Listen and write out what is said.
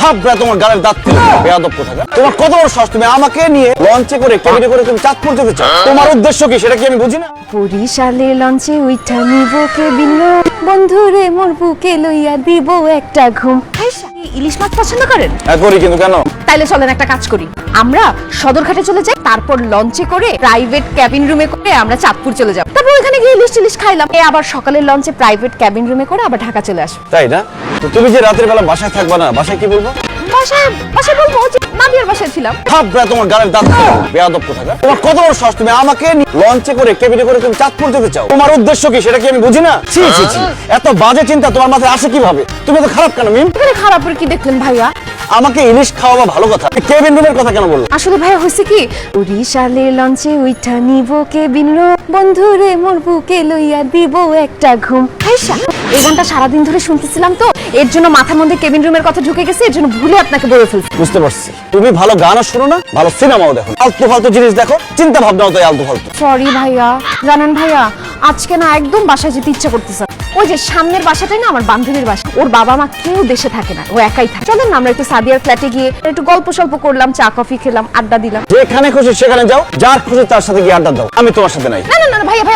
থাপড়া তোমার গালের দাঁত ফেলে দেবো, বেয়াদব কোথাকার। তোমার কত বড় সাহস, তুমি আমাকে নিয়ে লঞ্চে করে কেবিনে করে তুমি চাঁদপুর যেতে চাও? তোমার উদ্দেশ্য কি সেটা কি আমি বুঝি না? বরিশালে লঞ্চে উইঠা নিব কেবিন, বন্ধুরে মোর বুকে লইয়া দিব একটা ঘুম। আয়শা, ইলিশ মাছ পছন্দ করেন? হ্যাঁ করি, কিন্তু কেন? তাইলে চলেন একটা কাজ করি, আমরা সদরঘাটে চলে যাই, তারপর লঞ্চে করে প্রাইভেট ক্যাবিন রুমে করে আমরা চাঁদপুর চলে যাব, তারপর ওখানে গিয়ে ইলিশ টিলিশ খাইলাম, আবার সকালের লঞ্চে প্রাইভেট ক্যাবিন রুমে করে আবার ঢাকা চলে আসবো। তাই না? তো তুমি যে রাতের বেলা বাসায় থাকবা না, বাসায় কি বলবো? বাসায় বলবো যে নাদিয়ার বাসায় ছিলাম। থাপড়া তোমার গালের দাঁত ফেলে দেবো, বেয়াদব কোথাকার। তোমার কত বড় সাহস, তুমি আমাকে নিয়ে লঞ্চে করে কেবিনে করে তুমি চাঁদপুর যেতে চাও? তোমার উদ্দেশ্য কি সেটা কি আমি বুঝি না? ছি ছি ছি, এত বাজে চিন্তা তোমার মাথায় আসে কিভাবে? তুমি তো খারাপ কেন মিম? এখানে খারাপের কি দেখলেন ভাইয়া? আমাকে ইলিশ খাওয়াবা ভালো কথা, কেবিন রুমের কথা কেন বললো? আসলে ভাইয়া হয়েছে কি, বরিশালে লঞ্চে উইঠা নিব কেবিন, বন্ধুরে মোর বুকে লইয়া দিব একটা ঘুম। আয়শা, এই গানটা সারাদিন ধরে শুনতেছিলাম তো, এর জন্য মাথার মধ্যে কেবিন রুমের কথা ঢুকে গেছে, এর জন্য ভুলে আপনাকে বলে ফেলছি। বুঝতে পারছি, তুমি ভালো গানও শোনো না, ভালো সিনেমাও দেখো, আলতু ফালতু জিনিস দেখো, চিন্তা ভাবনাও তাই আলতু ফালতু। সরি ভাইয়া, জানেন ভাইয়া আজকে না একদম বাসায় যেতে ইচ্ছা করতেছে। ওই যে সামনের বাসাটাই না আমার বান্ধবীর বাসা, ওর বাবা মা কেউ দেশে থাকে না, ও একাই থাকে। চলেন না আমরা একটু সাদিয়ার ফ্ল্যাটে গিয়ে একটু গল্প সল্প করলাম, চা কফি খেলাম, আড্ডা দিলাম। যেখানে খুশি সেখানে যাও, যার খুশি তার সাথে গিয়ে আড্ডা দাও, আমি তোমার সাথে নাই। না না না ভাইয়া ভাইয়া